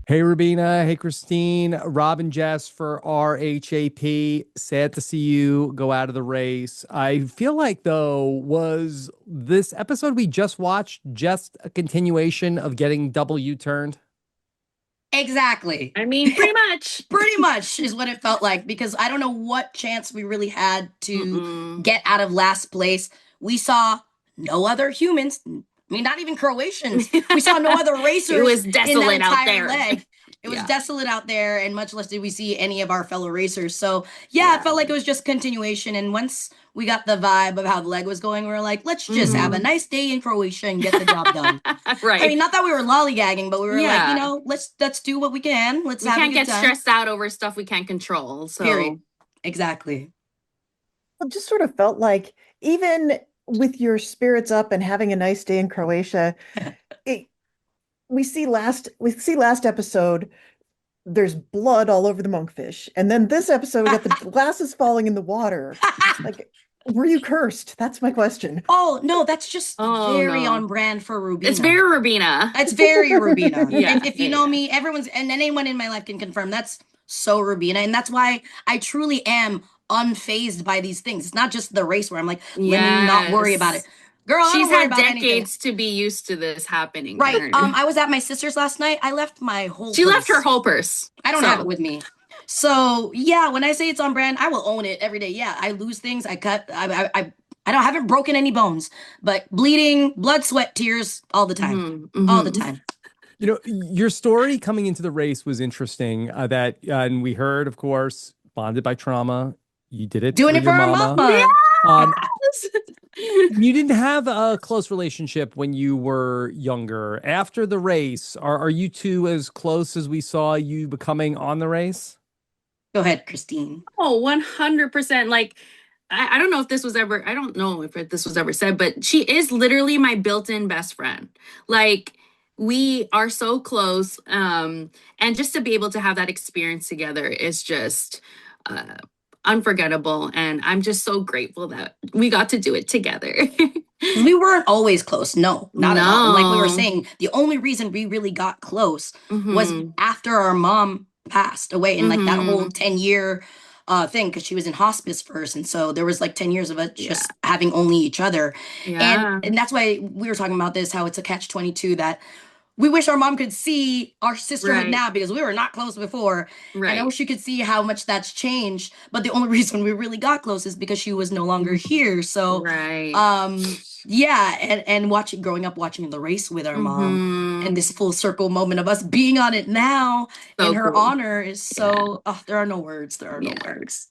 Hey Rubina, hey Kristine, Rob and Jess for RHAP. Sad to see you go out of the race. I feel like though, was this episode we just watched just a continuation of getting double U-turned? Exactly. I mean, pretty much. Pretty much is what it felt like because I don't know what chance we really had to Mm-mm. get out of last place. We saw no other humans. I mean, not even Croatians. We saw no other It racers was in that desolate out entire there. leg. It was Yeah. desolate out there, and much less did we see any of our fellow racers. So, yeah, it Yeah. felt like it was just continuation. And once we got the vibe of how the leg was going, we were like, let's just have a Hmm. nice day in Croatia and get the job done. I mean, Right. not that we were lollygagging, but we were like, Yeah. let's do what we can. Let's We have a can't good get time. stressed out over stuff we can't control. Period. So, Exactly. It just sort of felt like even with your spirits up and having a nice day in Croatia, it, we see last episode, there's blood all over the monkfish. And then this episode, we got the glasses falling in the water. Like, were you cursed? That's my question. Oh, no, that's just oh very no. on brand for It's Rubina. very Rubina. That's very Rubina. Yeah. If you Yeah. know Yeah. me, everyone's and anyone in my life can confirm that's so Rubina. And that's why I truly am unfazed by these things. It's not just the race where I'm like, let me not worry about it. Yes. Girl, I She's don't worry had about anything. decades to be used to this happening to Right. her. I was at my sister's last night. I left my whole She left her purse. whole purse. I don't have it So, with me. So yeah, when I say it's on brand, I will own it every day. Yeah, I lose things. I cut. I don't haven't broken any bones, but bleeding, blood, sweat, tears, all the time, mhm, all the mhm. time. You know, your story coming into the race was interesting. And we heard, of course, bonded by trauma. You did it Doing for it for your our mama. mama. Um, Yes. you didn't have a close relationship when you were younger. After the race, are you two as close as we saw you becoming on the race? Go ahead, Kristine. Oh, 100%. Like, I don't know if this was ever, I don't know if this was ever said, but she is literally my built-in best friend. Like, we are so close. And just to be able to have that experience together is just uh, unforgettable. And I'm just so grateful that we got to do it together. We weren't always close. No, not at all. And like we were No. saying, the only reason we really got close was Mm-hmm. after our mom passed away and like that whole Mm-hmm. 10-year thing because she was in hospice first. And so there was like 10 years of us Yeah. just having only each other. And Yeah. and that's why we were talking about this, how it's a catch 22 that we wish our mom could see our sisterhood Right. now because we were not close before. And I Right. wish she could see how much that's changed. But the only reason we really got close is because she was no longer here. So Right. yeah, and watching growing up watching the race with our mom Mm-hmm. and this full circle moment of us being on it now in So her cool. honor is Yeah. so there are no words. There are no Yeah. words.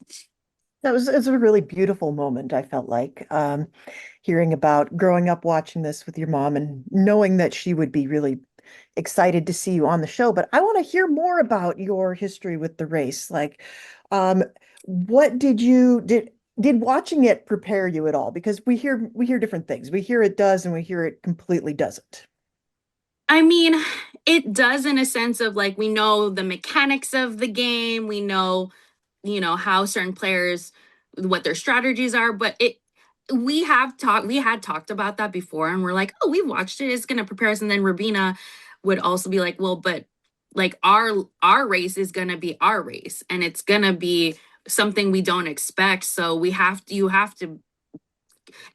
It's a really beautiful moment, I felt like, hearing about growing up watching this with your mom and knowing that she would be really excited to see you on the show. But I want to hear more about your history with the race. Like, um, what did watching it prepare you at all? Because we hear different things. We hear it does, and we hear it completely doesn't. I mean, it does in a sense of like we know the mechanics of the game, we know, how certain players what their strategies are, but we had talked about that before and we're like, "Oh, we watched it. It's going to prepare us." And then Rubina would also be like, "Well, but like our race is going to be our race and it's going to be something we don't expect. So we have to you have to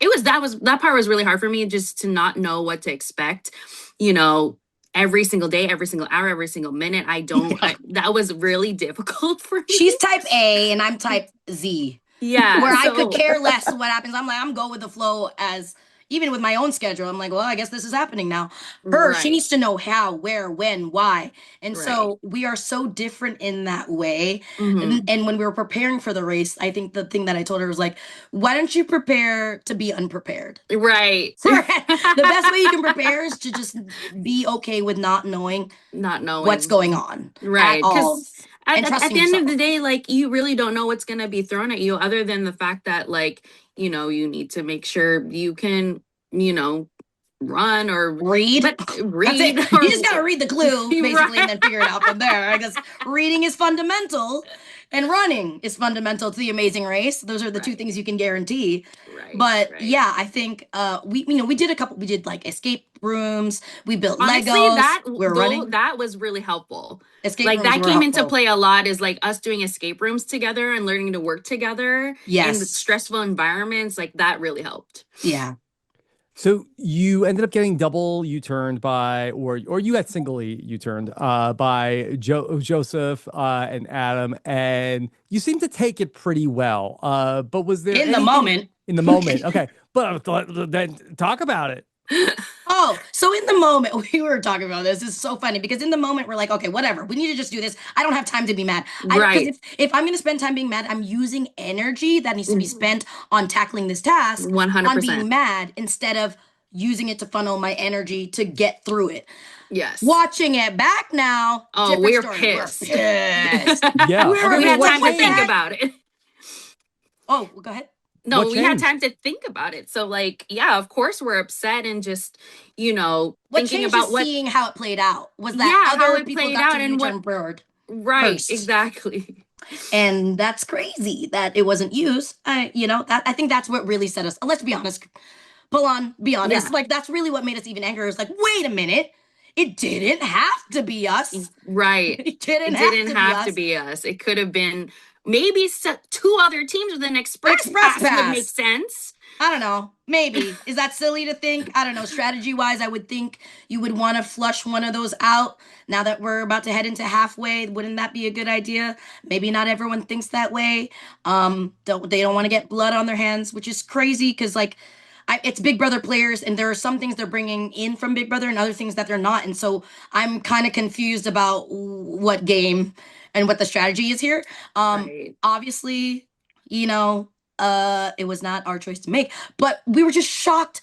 that part was really hard for me just to not know what to expect, you know, every single day, every single hour, every single minute. That was really difficult for She's me. type A and I'm type Z, Yeah. where I could So, care less what happens. I'm like, I'm go with the flow as even with my own schedule. I'm like, well, I guess this is happening now. Her, she right, needs to know how, where, when, why. And right. so we are so different in that way. Hmm. And when we were preparing for the race, I think the thing that I told her was like, why don't you prepare to be unprepared? Right. The best way you can prepare is to just be okay with not knowing Not what's knowing. going on at Right. all Because and at trusting the end of yourself. the day, like you really don't know what's going to be thrown at you other than the fact that, like, you need to make sure you can, you know, run or, Read. but That's it. read You or, just got to read the clue, basically, and right. then figure it out from there. I guess reading is fundamental. And running is fundamental to the Amazing Race. Those are the two Right. things you can guarantee. Right. But right. yeah, I think we did like escape rooms, we built Honestly, Legos, we were running. that was really helpful. Escape Like rooms that were came into helpful. play a lot, is like us doing escape rooms together and learning to work together in Yes. stressful environments. Like that really helped. Yeah. So you ended up getting double U-turned by, or you got singly U-turned by Joseph and Adam, and you seemed to take it pretty well. But was there In the anything moment. in the moment? Okay, but then talk about it. Oh, so in the moment, we were talking about this. It's so funny because in the moment, we're like, okay, whatever. We need to just do this. I don't have time to be mad. Because Right. if I'm going to spend time being mad, I'm using energy that needs to be spent on tackling this task, on 100%. being mad, instead of using it to funnel my energy to get through it. Yes. Watching it back now, Oh, different we're story. pissed. We're pissed. Yeah. We were We Okay, had what time to think changed? about it. Oh, go ahead. No, What we had changed? time to think about it. So like, yeah, of course we're upset and just, you know, What thinking changed about is what, seeing how it played out. Was yeah, that how other it people played got out to and what, U-turn forward right, first. exactly. And that's crazy that it wasn't used. I think that's what really set us. Let's be honest. Be honest. Yeah. Like that's really what made us even angrier. It's like, wait a minute, it didn't have to be us. Right. It didn't It have to be have us. to be us. It could have been maybe two other teams with an express pass would make sense. I don't know. Maybe. Is that silly to think? I don't know. Strategy wise, I would think you would want to flush one of those out. Now that we're about to head into halfway, wouldn't that be a good idea? Maybe not everyone thinks that way. They don't want to get blood on their hands, which is crazy because it's Big Brother players, and there are some things they're bringing in from Big Brother and other things that they're not. And so I'm kind of confused about what game and what the strategy is here. Right. Obviously, it was not our choice to make, but we were just shocked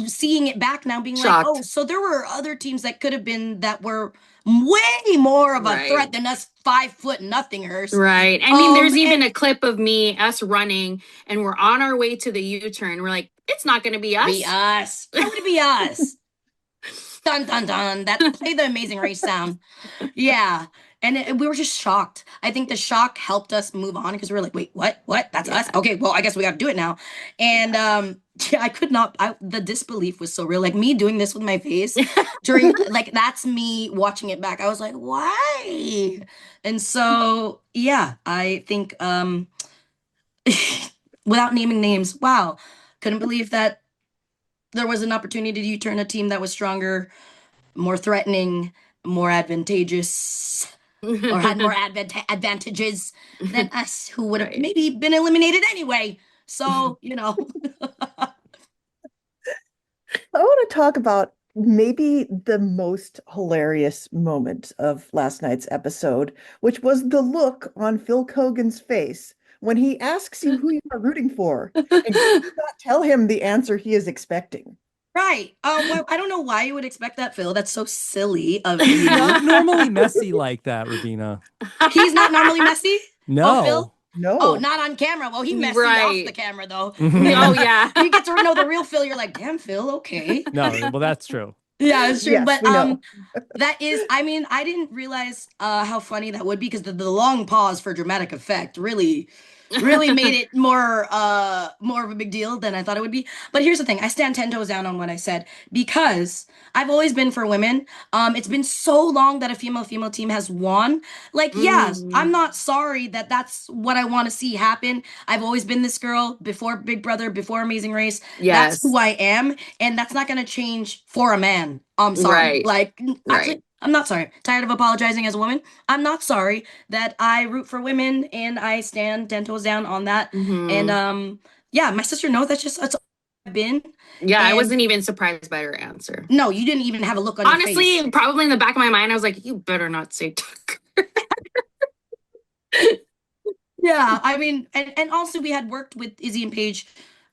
seeing it back now, being like, oh, so there were other teams that could have been that were way more of a threat than us 5 foot nothingers. Right. I mean, there's even a clip of us running, and we're on our way to the U-turn. We're like, it's not going to be us. Be us. How would it be us? Dun dun dun. That play the Amazing Race sound. Yeah. And we were just shocked. I think the shock helped us move on because we were like, wait, what? That's us? Okay, well, I guess we got to do it now. And I could not, the disbelief was so real. Like me doing this with my face during, like, that's me watching it back. I was like, why? And so, yeah, I think, without naming names, wow, couldn't believe that there was an opportunity to turn a team that was stronger, more threatening, more advantageous, or had more advantages than us, who would have maybe been eliminated anyway. So, I want to talk about maybe the most hilarious moment of last night's episode, which was the look on Phil Kogan's face when he asks you who you are rooting for, and you do not tell him the answer he is expecting. Right. Well, I don't know why you would expect that, Phil. That's so silly of He's you. not normally messy like that, Rubina. He's not normally messy? No. Oh, Phil? No. Oh, not on camera. Well, he messy off the camera, though. Oh, yeah. You get to know the real Phil. You're like, damn, Phil, okay. No, well, that's true. Yeah, it's true. Yes, but we know. that is, I mean, I didn't realize how funny that would be because the long pause for dramatic effect really made it more of a big deal than I thought it would be. But here's the thing, I stand 10 toes down on what I said because I've always been for women. It's been so long that a female team has won. Like, yes, I'm not sorry that that's what I want to see happen. I've always been this girl before Big Brother, before Amazing Race. Yes. That's who I am, and that's not going to change for a man. I'm sorry. Like, actually, I'm not sorry. Tired of apologizing as a woman. I'm not sorry that I root for women and I stand 10 toes down on that. And yeah, my sister knows that's all I've been. Yeah, I wasn't even surprised by her answer. No, you didn't even have a look on your face. Honestly, probably in the back of my mind, I was like, you better not say Tucker. Yeah, I mean, and also we had worked with Izzy and Paige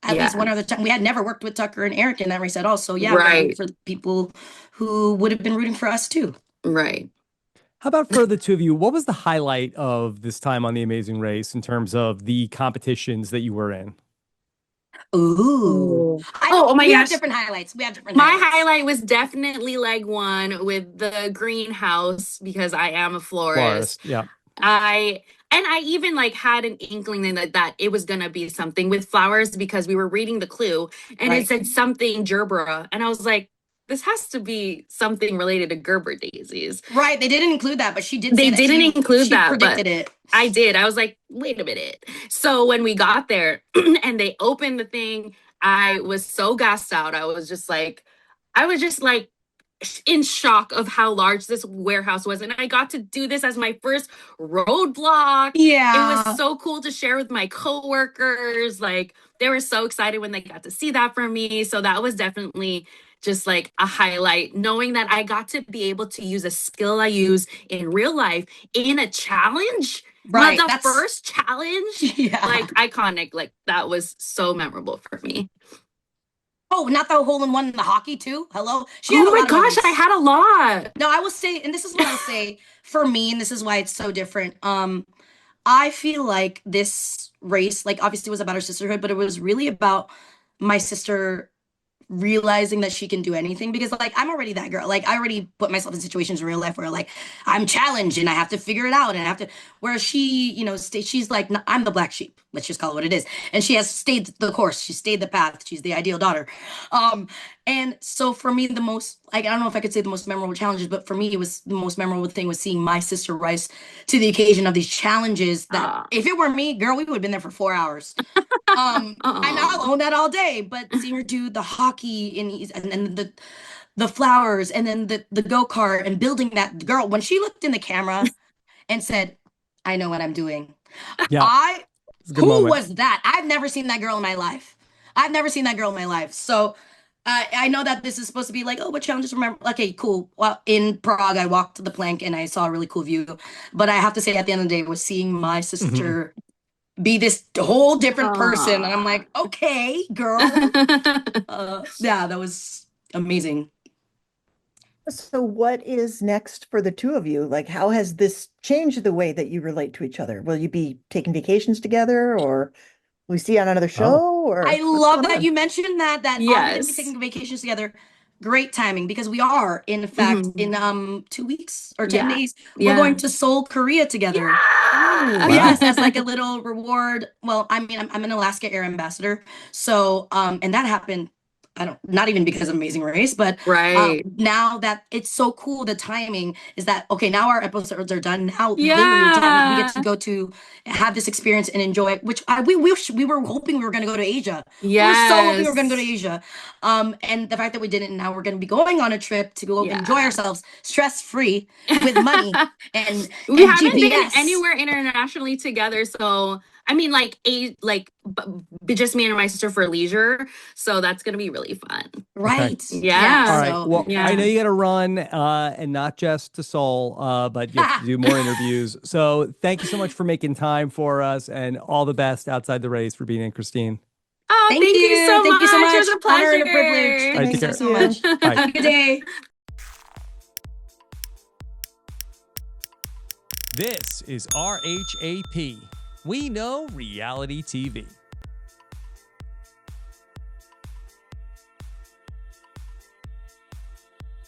at least one other time. We had never worked with Tucker and Eric in that race at all. So yeah, for the people who would have been rooting for us too. Right. How about for the two of you? What was the highlight of this time on The Amazing Race in terms of the competitions that you were in? Ooh. Oh my gosh. We have different highlights. My highlight was definitely leg one with the greenhouse because I am a florist. Yeah. I even like had an inkling that it was gonna be something with flowers because we were reading the clue and Right. it said something gerbera, and I was like, this has to be something related to Gerber daisies. Right. They didn't include that, but she did They say that. didn't include She that, but predicted it. I did. I was like, wait a minute. So when we got there and they opened the thing, I was so gassed out. I was just like in shock of how large this warehouse was. And I got to do this as my first roadblock. It was Yeah. so cool to share with my coworkers. Like, they were so excited when they got to see that from me. So that was definitely just like a highlight, knowing that I got to be able to use a skill I use in real life in a challenge. Right. The That's first challenge, yeah. like iconic. Like, that was so memorable for me. Oh, not the hole in one in the hockey too. Hello. She had Oh a my lot of gosh, I memories. had a lot. No, I will say, and this is what I'll say for me, and this is why it's so different. I feel like this race, like obviously was about our sisterhood, but it was really about my sister realizing that she can do anything because like I'm already that girl. Like I already put myself in situations in real life where like I'm challenged and I have to figure it out and I have to where she, she's like I'm the black sheep. Let's just call it what it is. And she has stayed the course. She stayed the path. She's the ideal daughter. Um and so for me the most like I don't know if I could say the most memorable challenges, but for me it was the most memorable thing was seeing my sister rise to the occasion of these challenges that Uh, if it were me, girl, we would have been there for 4 hours. And I'll oh. own that all day. But seeing her do the hockey and then the flowers and then the go-kart and building that girl, when she looked in the camera and said, I know what I'm doing. Yeah, I it's a good Who moment. was that? I've never seen that girl in my life. I've never seen that girl in my life. So I know that this is supposed to be like, oh, what challenges remember? Okay, cool. Well, in Prague, I walked the plank and I saw a really cool view. But I have to say, at the end of the day, was seeing my Mhm. sister be this whole different person. And I'm Aw. like, okay, girl. Yeah, that was amazing. So what is next for the two of you? Like, how has this changed the way that you relate to each other? Will you be taking vacations together, or will we see you on another show, Oh, I or what's love going that on? you mentioned that we didn't be Yes. taking vacations together. Great timing because we are, in fact, Mhm. in 2 weeks or 10 Yeah. days, we're going Yeah. to Seoul, Korea together. Ooh, Yeah. Yes, wow. as like a little reward. Well, I mean, I'm an Alaska Air ambassador, so and that happened. I don't, not even because of Amazing Race, but Right. now that it's so cool, the timing is that okay. Now our episodes are done. Now, literally, we get to Yeah. go to have this experience and enjoy it. Which we wish we were hoping we were going to go to Asia. We were so hoping we were going to go to Yes. Asia. And the fact that we didn't, and now we're going to be going on a trip to go enjoy Yeah. ourselves, stress free, with money and We and haven't been GPS. anywhere internationally together, so I mean, like just me and my sister for leisure. So that's gonna be really fun. Okay. Right. Yeah. All Yeah, right. So Well, I know yeah. you got to run, and not just to Seoul, but you have to do more interviews. So thank you so much for making time for us, and all the best outside the race for being in, Christine. Oh, thank thank you you. so Thank you so much. It much. was a Honor and a privilege. All pleasure. right, Thank you take so, care. so you. much. Bye. Have a good day. This is RHAP. We know reality TV.